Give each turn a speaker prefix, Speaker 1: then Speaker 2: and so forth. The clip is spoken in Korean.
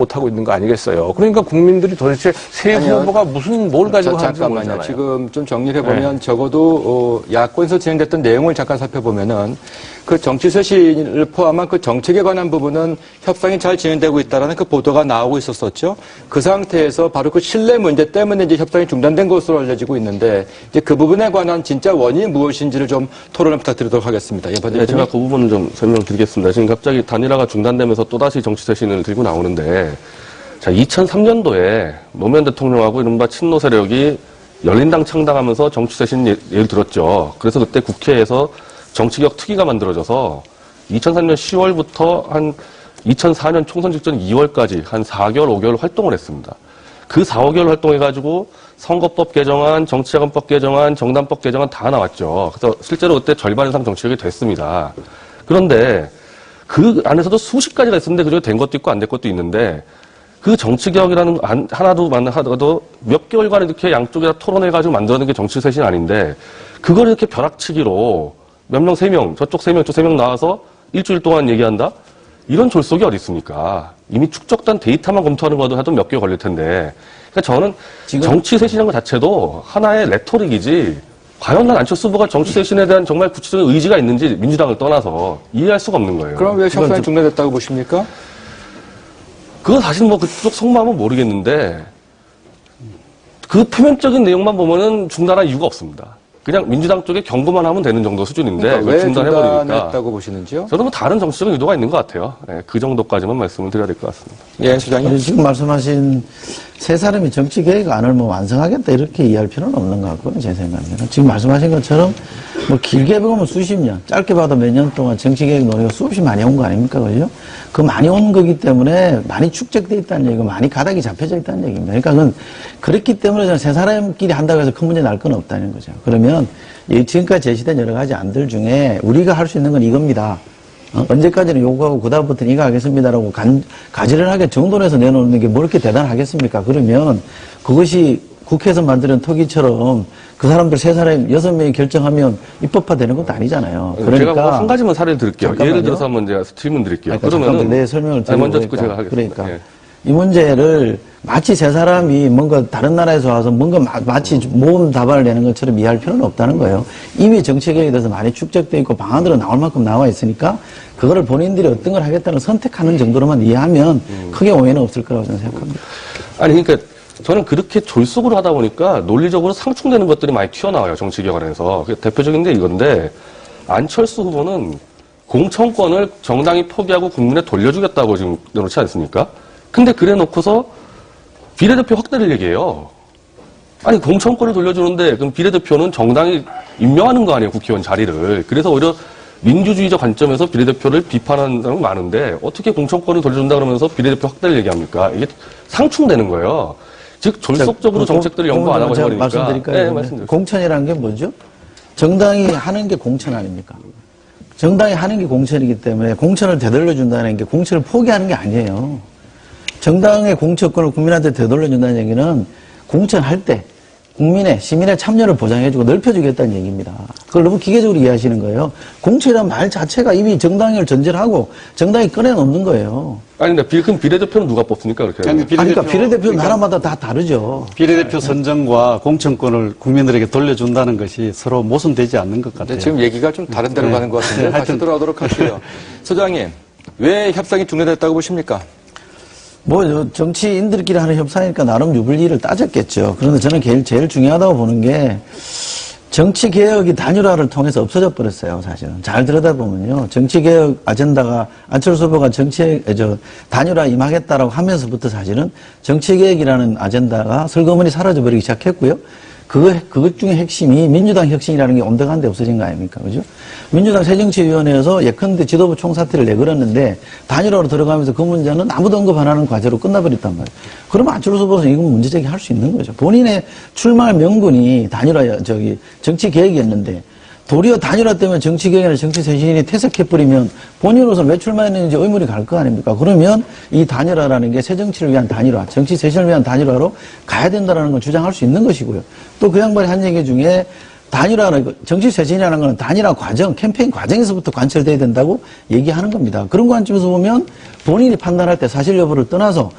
Speaker 1: 못하고 있는 거 아니겠어요? 그러니까 국민들이 도대체 새 후보가 무슨 뭘 가지고 하는지 모르잖아요.
Speaker 2: 지금 좀 정리를 해보면 네. 적어도 야권에서 진행됐던 내용을 잠깐 살펴보면은 그 정치 쇄신을 포함한 그 정책에 관한 부분은 협상이 잘 진행되고 있다라는 그 보도가 나오고 있었었죠. 그 상태에서 바로 그 신뢰 문제 때문에 이제 협상이 중단된 것으로 알려지고 있는데 이제 그 부분에 관한 진짜 원인이 무엇인지를 좀 토론을 부탁드리도록 하겠습니다.
Speaker 3: 네, 제가 그 부분을 좀 설명드리겠습니다. 지금 갑자기 단일화가 중단되면서 또다시 정치 쇄신을 들고 나오는데 자, 2003년도에 노무현 대통령하고 이른바 친노 세력이 열린당 창당하면서 정치 쇄신 예를 들었죠. 그래서 그때 국회에서 정치개혁 특위가 만들어져서 2003년 10월부터 한 2004년 총선 직전 2월까지 한 4개월, 5개월 활동을 했습니다. 그 4, 5개월 활동해가지고 선거법 개정안, 정치자금법 개정안, 정당법 개정안 다 나왔죠. 그래서 실제로 그때 절반 이상 정치개혁이 됐습니다. 그런데 그 안에서도 수십 가지가 있었는데 그중에 된 것도 있고 안 된 것도 있는데 그 정치개혁이라는 하나도 몇 개월간 이렇게 양쪽에다 토론해가지고 만들어낸 게 정치 쇄신 아닌데 그걸 이렇게 벼락치기로 몇 명, 3명, 저쪽 3명, 저 3명 나와서 일주일 동안 얘기한다? 이런 졸속이 어디 있습니까? 이미 축적된 데이터만 검토하는 것도 해도 몇 개월 걸릴 텐데. 그러니까 저는 정치 쇄신이라는 것 자체도 하나의 레토릭이지 과연 난 안철수 후보가 정치 쇄신에 대한 정말 구체적인 의지가 있는지 민주당을 떠나서 이해할 수가 없는 거예요.
Speaker 2: 그럼 왜 협상이 중단됐다고 보십니까?
Speaker 3: 그건 사실 뭐 그쪽 속마음은 모르겠는데 그 표면적인 내용만 보면은 중단할 이유가 없습니다. 그냥 민주당 쪽에 경고만 하면 되는 정도 수준인데
Speaker 2: 그러니까 왜
Speaker 3: 중단해버리니까
Speaker 2: 중단했다고 보시는지요?
Speaker 3: 저도 뭐 다른 정치적인 의도가 있는 것 같아요. 네, 그 정도까지만 말씀을 드려야 될 것 같습니다.
Speaker 2: 예, 소장님.
Speaker 4: 지금 말씀하신 세 사람이 정치 계획안을 뭐 완성하겠다 이렇게 이해할 필요는 없는 것 같고요. 제 생각에는 지금 말씀하신 것처럼 뭐 길게 보면 수십 년, 짧게 봐도 몇 년 동안 정치 계획 논의가 수없이 많이 온 거 아닙니까, 그죠? 그 많이 온 거기 때문에 많이 축적돼 있다는 얘기고 많이 가닥이 잡혀져 있다는 얘기입니다. 그러니까 그건 그렇기 때문에 저는 세 사람끼리 한다고 해서 큰 문제 날 건 없다는 거죠. 그러면 지금까지 제시된 여러 가지 안들 중에 우리가 할 수 있는 건 이겁니다. 언제까지는 요구하고 그다음부터는 이거 하겠습니다라고 가지런하게 정돈해서 내놓는 게 뭐 이렇게 대단하겠습니까? 그러면 그것이 국회에서 만드는 특위처럼 그 사람들 세 사람, 6명이 결정하면 입법화되는 것도 아니잖아요.
Speaker 3: 그러니까 제가 뭐 한 가지만 사례를 드릴게요. 잠깐만요. 예를 들어서 한번 제가 질문 드릴게요.
Speaker 4: 그러면은 내 설명을 드리고
Speaker 3: 먼저 듣고 제가 하겠습니다.
Speaker 4: 그러니까
Speaker 3: 예.
Speaker 4: 이 문제를 마치 세 사람이 뭔가 다른 나라에서 와서 뭔가 마치 모험 답안을 내는 것처럼 이해할 필요는 없다는 거예요. 이미 정책에 대해서 많이 축적되어 있고 방안으로 나올 만큼 나와 있으니까 그거를 본인들이 어떤 걸 하겠다는 선택하는 정도로만 이해하면 크게 오해는 없을 거라고 저는 생각합니다.
Speaker 3: 아니 그러니까 저는 그렇게 졸속으로 하다 보니까 논리적으로 상충되는 것들이 많이 튀어나와요. 정치개혁안에서. 대표적인 게 이건데 안철수 후보는 공천권을 정당이 포기하고 국민에 돌려주겠다고 지금 내놓지 않습니까? 근데 그래 놓고서 비례대표 확대를 얘기해요. 아니 공천권을 돌려주는데 그럼 비례대표는 정당이 임명하는 거 아니에요. 국회의원 자리를. 그래서 오히려 민주주의적 관점에서 비례대표를 비판하는 사람이 많은데 어떻게 공천권을 돌려준다 그러면서 비례대표 확대를 얘기합니까? 이게 상충되는 거예요. 즉 졸속적으로 정책들을 연구 안 하고 해버리니까.
Speaker 4: 말씀드릴까요?
Speaker 3: 네, 말씀드릴게요.
Speaker 4: 공천이라는 게 뭐죠? 정당이 하는 게 공천 아닙니까? 정당이 하는 게 공천이기 때문에 공천을 되돌려준다는 게 공천을 포기하는 게 아니에요. 정당의 공천권을 국민한테 되돌려준다는 얘기는 공천할 때 시민의 참여를 보장해주고 넓혀주겠다는 얘기입니다. 그걸 너무 기계적으로 이해하시는 거예요. 공천이라는 말 자체가 이미 정당을 전제를 하고 정당이 꺼내놓는 거예요.
Speaker 3: 아니, 근데 그럼 비례대표는 누가 뽑습니까? 그렇게.
Speaker 4: 그러니까 비례대표는 나라마다 다 다르죠.
Speaker 5: 비례대표 선정과 공천권을 국민들에게 돌려준다는 것이 서로 모순되지 않는 것 같아요.
Speaker 2: 지금 얘기가 좀 다른 데로 가는 것 같은데 다시 돌아오도록 할게요. 소장님, 왜 협상이 중단됐다고 보십니까?
Speaker 4: 정치인들끼리 하는 협상이니까 나름 유불리를 따졌겠죠. 그런데 저는 제일 중요하다고 보는 게 정치개혁이 단일화를 통해서 없어져 버렸어요, 사실은. 잘 들여다보면요. 정치개혁 아젠다가 안철수 후보가 단일화 임하겠다라고 하면서부터 사실은 정치개혁이라는 아젠다가 슬그머니 사라져 버리기 시작했고요. 그것 중에 핵심이 민주당 혁신이라는 게 온데간데 없어진 거 아닙니까? 그죠? 민주당 새정치위원회에서 예컨대 지도부 총사퇴를 내걸었는데 단일화로 들어가면서 그 문제는 아무도 언급 안 하는 과제로 끝나버렸단 말이에요. 그러면 안철수 후보는 이건 문제제기 할 수 있는 거죠. 본인의 출마할 명분이 정치개혁이었는데 도리어 단일화 때문에 정치개혁이나 정치쇄신이 퇴색해버리면 본인으로서는 왜 출마했는지 의문이 갈 거 아닙니까? 그러면 이 단일화라는 게 새정치를 위한 단일화, 정치쇄신을 위한 단일화로 가야 된다는 걸 주장할 수 있는 것이고요. 또 그 양반이 한 얘기 중에 정치쇄신이라는 건 단일화 과정, 캠페인 과정에서부터 관철돼야 된다고 얘기하는 겁니다. 그런 관점에서 보면 본인이 판단할 때 사실 여부를 떠나서